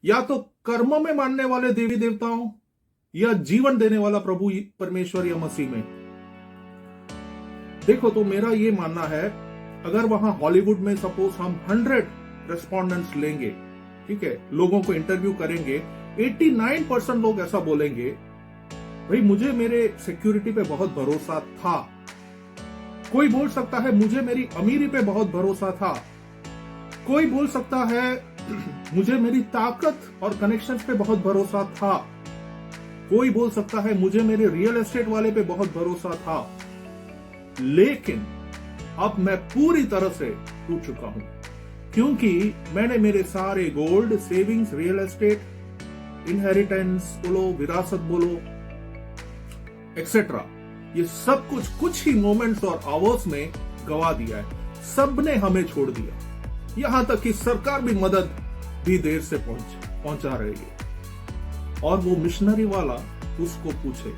या तो कर्म में मानने वाले देवी देवताओं या जीवन देने वाला प्रभु परमेश्वर या मसीह में। देखो, तो मेरा ये मानना है, अगर वहां हॉलीवुड में सपोज हम 100 रेस्पोंडेंट्स लेंगे, ठीक है, लोगों को इंटरव्यू करेंगे, 89% लोग ऐसा बोलेंगे, भाई मुझे मेरे सिक्योरिटी पे बहुत भरोसा था। कोई बोल सकता है मुझे मेरी अमीरी पे बहुत भरोसा था। कोई बोल सकता है मुझे मेरी ताकत और कनेक्शंस पे बहुत भरोसा था। कोई बोल सकता है मुझे मेरे रियल एस्टेट वाले पे बहुत भरोसा था। लेकिन अब मैं पूरी तरह से टूट चुका हूं, क्योंकि मैंने मेरे सारे gold, savings, real estate, inheritance बोलो, विरासत बोलो, एक्सेट्रा, ये सब कुछ ही मोमेंट्स और आवर्स में गवा दिया है। सबने हमें छोड़ दिया, यहां तक कि सरकार भी मदद भी देर से पहुंचा रही है। और वो मिशनरी वाला उसको पूछे,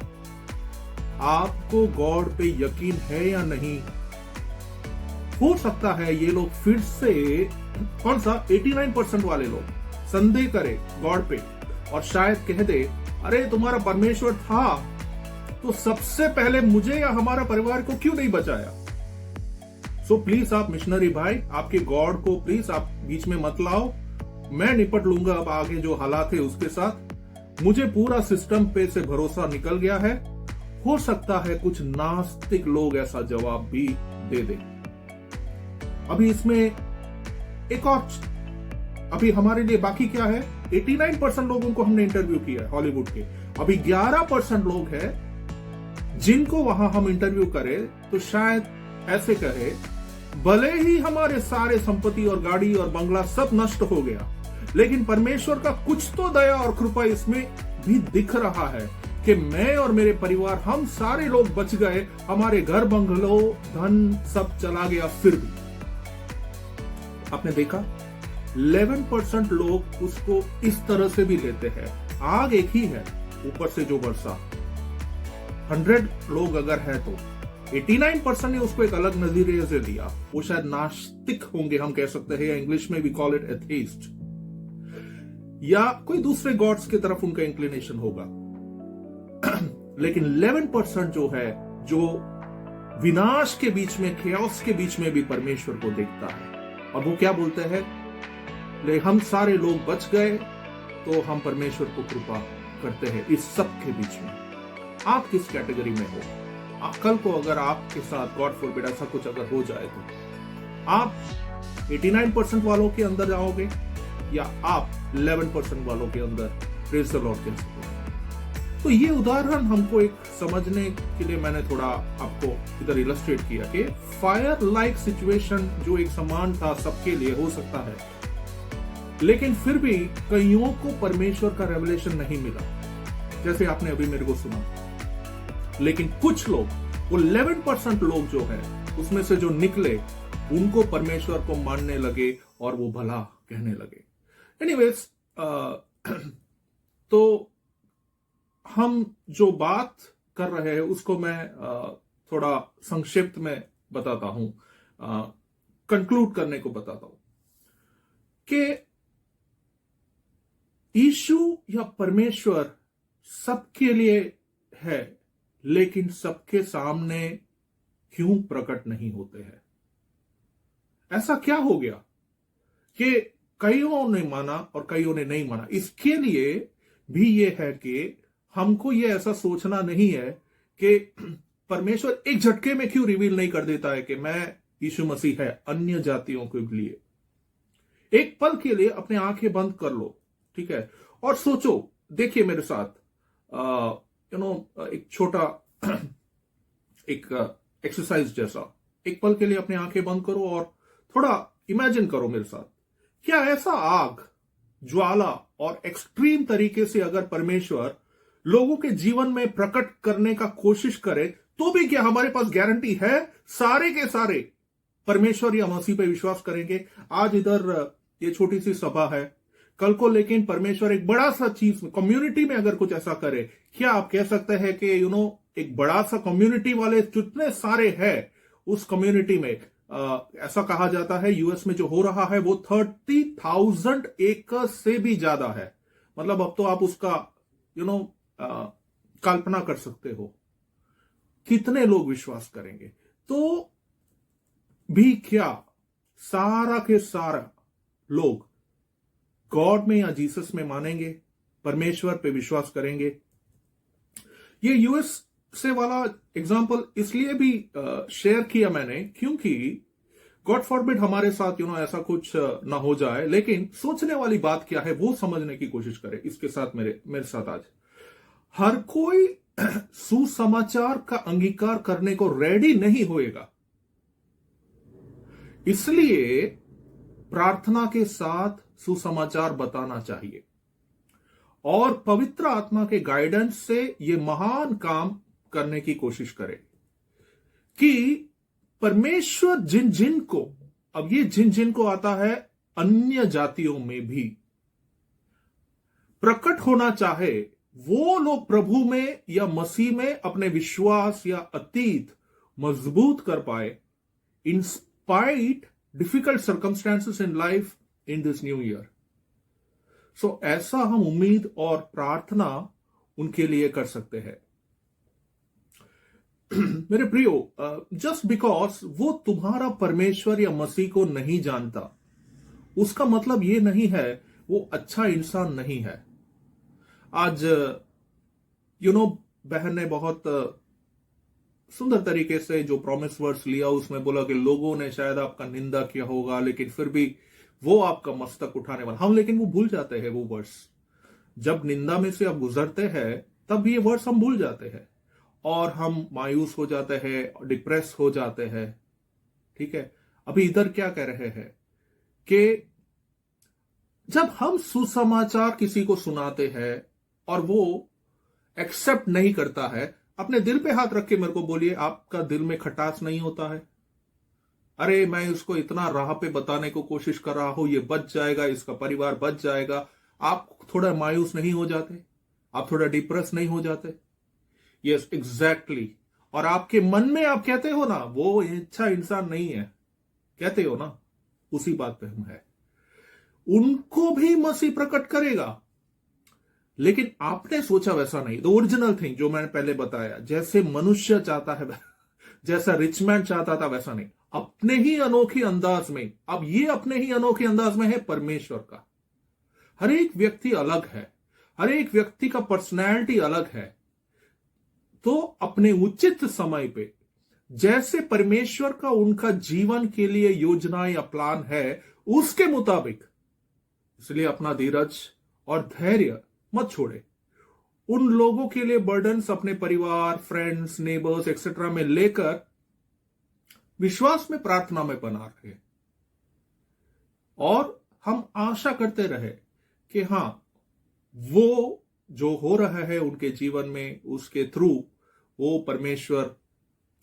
आपको गॉड पे यकीन है या नहीं? हो सकता है ये लोग फिर से, कौन सा 89% वाले लोग संदेह करे गॉड पे और शायद कह दे, अरे तुम्हारा परमेश्वर था तो सबसे पहले मुझे या हमारा परिवार को क्यों नहीं बचाया? सो प्लीज आप मिशनरी भाई, आपके गॉड को प्लीज आप बीच में मत लाओ। मैं निपट लूंगा अब आगे जो हालात है उसके साथ। मुझे पूरा सिस्टम पे से भरोसा निकल गया है। हो सकता है कुछ नास्तिक लोग ऐसा जवाब भी दे दे। अभी इसमें एक और, अभी हमारे लिए बाकी क्या है? 89% लोगों को हमने इंटरव्यू किया है हॉलीवुड के। अभी 11% लोग हैं जिनको वहां हम इंटरव्यू करें तो शायद ऐसे कहे, भले ही हमारे सारे संपत्ति और गाड़ी और बंगला सब नष्ट हो गया, लेकिन परमेश्वर का कुछ तो दया और कृपा इसमें भी दिख रहा है कि मैं और मेरे परिवार, हम सारे लोग बच गए, हमारे घर, बंगलो, धन सब चला गया। फिर भी आपने देखा 11% लोग उसको इस तरह से भी लेते हैं। आग एक ही है, ऊपर से जो बरसा। 100 लोग अगर है तो 89% ने उसको एक अलग नजरिए से लिया। वो शायद नास्तिक होंगे, हम कह सकते हैं, या इंग्लिश में वी कॉल इट एथेइस्ट, या कोई दूसरे गॉड्स की तरफ उनका इंक्लिनेशन होगा। लेकिन 11% जो है, जो विनाश के बीच में, chaos के बीच में भी परमेश्वर को देखता है, और वो क्या बोलते हैं, ले हम सारे लोग बच गए तो हम परमेश्वर को कृपा करते हैं इस सब के बीच में। आप किस कैटेगरी में हो? कल को अगर आपके साथ गॉड फॉरबिड ऐसा कुछ अगर हो जाए तो आप 89% वालों के अंदर जाओगे या आप 11% वालों के अंदर प्रेज द लॉर्ड कह सकते हैं? तो ये उदाहरण हमको एक समझने के लिए मैंने थोड़ा आपको इधर इलस्ट्रेट किया कि फायर लाइक सिचुएशन जो एक समान था सबके लिए हो सकता है, लेकिन फिर भी कईयों को परमेश्वर का रेवलेशन नहीं मिला, जैसे आपने अभी मेरे को सुना। लेकिन कुछ लोग, वो 11% लोग जो है उसमें से जो निकले, उनको परमेश्वर को मानने लगे और वो भला कहने लगे। एनीवेज, तो हम जो बात कर रहे हैं उसको मैं थोड़ा संक्षिप्त में बताता हूं, कंक्लूड करने को बताता हूं कि यीशु या परमेश्वर सबके लिए है, लेकिन सबके सामने क्यों प्रकट नहीं होते हैं? ऐसा क्या हो गया कि कईयों ने माना और कईयों ने नहीं माना? इसके लिए भी यह है कि हमको यह ऐसा सोचना नहीं है कि परमेश्वर एक झटके में क्यों रिवील नहीं कर देता है कि मैं यीशु मसीह है अन्य जातियों के लिए। एक पल के लिए अपने आंखें बंद कर लो, ठीक है, और सोचो, देखिए मेरे साथ, एक छोटा एक एक्सरसाइज जैसा, एक पल के लिए अपनी आंखें बंद करो और थोड़ा इमेजिन करो मेरे साथ, क्या ऐसा आग, ज्वाला और एक्सट्रीम तरीके से अगर परमेश्वर लोगों के जीवन में प्रकट करने का कोशिश करे तो भी क्या हमारे पास गारंटी है सारे के सारे परमेश्वर या मसीह पे विश्वास करेंगे? आज इधर ये छोटी सी सभा है, कल को लेकिन परमेश्वर एक बड़ा सा चीज कम्युनिटी में अगर कुछ ऐसा करे, क्या आप कह सकते हैं कि एक बड़ा सा कम्युनिटी वाले जितने सारे हैं उस कम्युनिटी में ऐसा कहा जाता है यूएस में जो हो रहा है वो 30,000 एकड़ से भी ज्यादा है। मतलब अब तो आप उसका कल्पना कर सकते हो कितने लोग विश्वास करेंगे। तो भी क्या सारा के सारा लोग गॉड में या जीसस में मानेंगे, परमेश्वर पे विश्वास करेंगे? ये यूएस से वाला एग्जांपल इसलिए भी शेयर किया मैंने क्योंकि गॉड फॉरबिड हमारे साथ ऐसा कुछ ना हो जाए, लेकिन सोचने वाली बात क्या है वो समझने की कोशिश करें। इसके साथ मेरे साथ आज हर कोई सुसमाचार का अंगीकार करने को रेडी नहीं होएगा, इसलिए प्रार्थना के साथ सुसमाचार बताना चाहिए और पवित्र आत्मा के गाइडेंस से यह महान काम करने की कोशिश करें कि परमेश्वर जिन जिन को, अब ये जिन जिन को आता है अन्य जातियों में भी प्रकट होना चाहे, वो लोग प्रभु में या मसीह में अपने विश्वास या अतीत मजबूत कर पाए in spite difficult circumstances in life in this new year. So ऐसा हम उम्मीद और प्रार्थना उनके लिए कर सकते हैं। मेरे प्रियो, जस्ट बिकॉज वो तुम्हारा परमेश्वर या मसीह को नहीं जानता, उसका मतलब ये नहीं है वो अच्छा इंसान नहीं है। आज बहन ने बहुत सुंदर तरीके से जो प्रॉमिस वर्ड्स लिया, उसमें बोला कि लोगों ने शायद आपका निंदा किया होगा, लेकिन फिर भी वो आपका मस्तक उठाने वाला। हम लेकिन वो भूल जाते हैं वो वर्ड्स। जब निंदा में से आप गुजरते हैं तब ये वर्ड्स हम भूल जाते हैं और हम मायूस हो जाते हैं, डिप्रेस हो जाते हैं। ठीक है, अभी इधर क्या कह रहे हैं कि जब हम सुसमाचार किसी को सुनाते हैं और वो एक्सेप्ट नहीं करता है, अपने दिल पे हाथ रख के मेरे को बोलिए, आपका दिल में खटास नहीं होता है? अरे मैं उसको इतना राह पे बताने को कोशिश कर रहा हूं, ये बच जाएगा, इसका परिवार बच जाएगा। आप थोड़ा मायूस नहीं हो जाते? आप थोड़ा डिप्रेस नहीं हो जाते? Yes, exactly. और आपके मन में आप कहते हो ना, वो अच्छा इंसान नहीं है, कहते हो ना, उसी बात पे हम है। उनको भी मसीह प्रकट करेगा, लेकिन आपने सोचा वैसा नहीं। द ओरिजिनल थिंग जो मैंने पहले बताया, जैसे मनुष्य चाहता है, जैसा रिच मैन चाहता था, वैसा नहीं, अपने ही अनोखे अंदाज में। अब ये अपने ही अनोखे अंदाज में है परमेश्वर का। हर एक व्यक्ति अलग है, हर एक व्यक्ति का पर्सनैलिटी अलग है। तो अपने उचित समय पे जैसे परमेश्वर का उनका जीवन के लिए योजना या प्लान है, उसके मुताबिक, इसलिए अपना धीरज और धैर्य मत छोड़े। उन लोगों के लिए बर्डन्स अपने परिवार, फ्रेंड्स, नेबर्स एक्सेट्रा में लेकर विश्वास में, प्रार्थना में बना रहे और हम आशा करते रहे कि हां, वो जो हो रहा है उनके जीवन में, उसके थ्रू वो परमेश्वर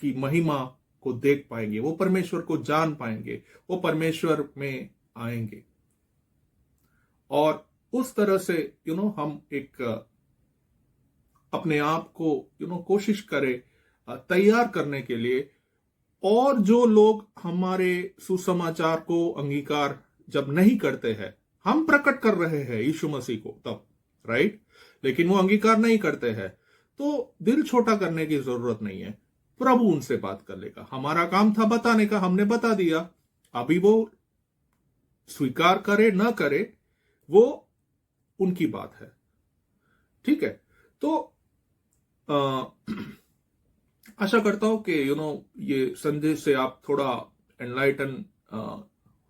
की महिमा को देख पाएंगे, वो परमेश्वर को जान पाएंगे, वो परमेश्वर में आएंगे। और उस तरह से हम एक अपने आप को कोशिश करें तैयार करने के लिए। और जो लोग हमारे सुसमाचार को अंगीकार जब नहीं करते हैं, हम प्रकट कर रहे हैं यीशु मसीह को तब, राइट, लेकिन वो अंगीकार नहीं करते हैं, तो दिल छोटा करने की जरूरत नहीं है। प्रभु उनसे बात कर लेगा। हमारा काम था बताने का, हमने बता दिया। अभी वो स्वीकार करे ना करे, वो उनकी बात है। ठीक है, तो आशा करता हूं कि ये संदेश से आप थोड़ा एनलाइटन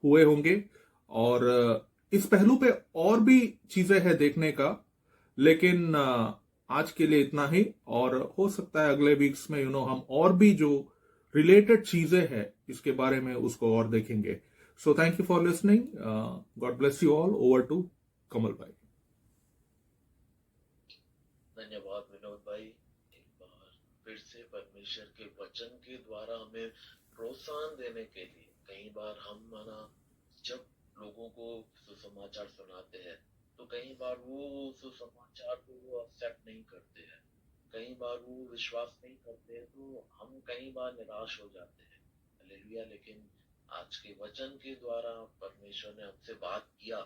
हुए होंगे। और इस पहलू पे और भी चीजें हैं देखने का, लेकिन आज के लिए इतना ही। और हो सकता है अगले वीक्स में हम और भी जो रिलेटेड चीजें हैं इसके बारे में उसको और देखेंगे। So thank you for listening. God bless you all. Over to Kamal भाई। धन्यवाद विनोद भाई। एक बार फिर से परमेश्वर के वचन के द्वारा हमें प्रोत्साहन देने के लिए, कई बार हम जब लोगों को सुसमाचार सुनाते हैं तो कई बार वो सुसमाचार को वो एक्सेप्ट नहीं करते हैं, कई बार वो विश्वास नहीं करते हैं, तो हम कई बार निराश हो जाते हैं। हालेलुया। लेकिन आज के वचन के द्वारा परमेश्वर ने हमसे बात किया,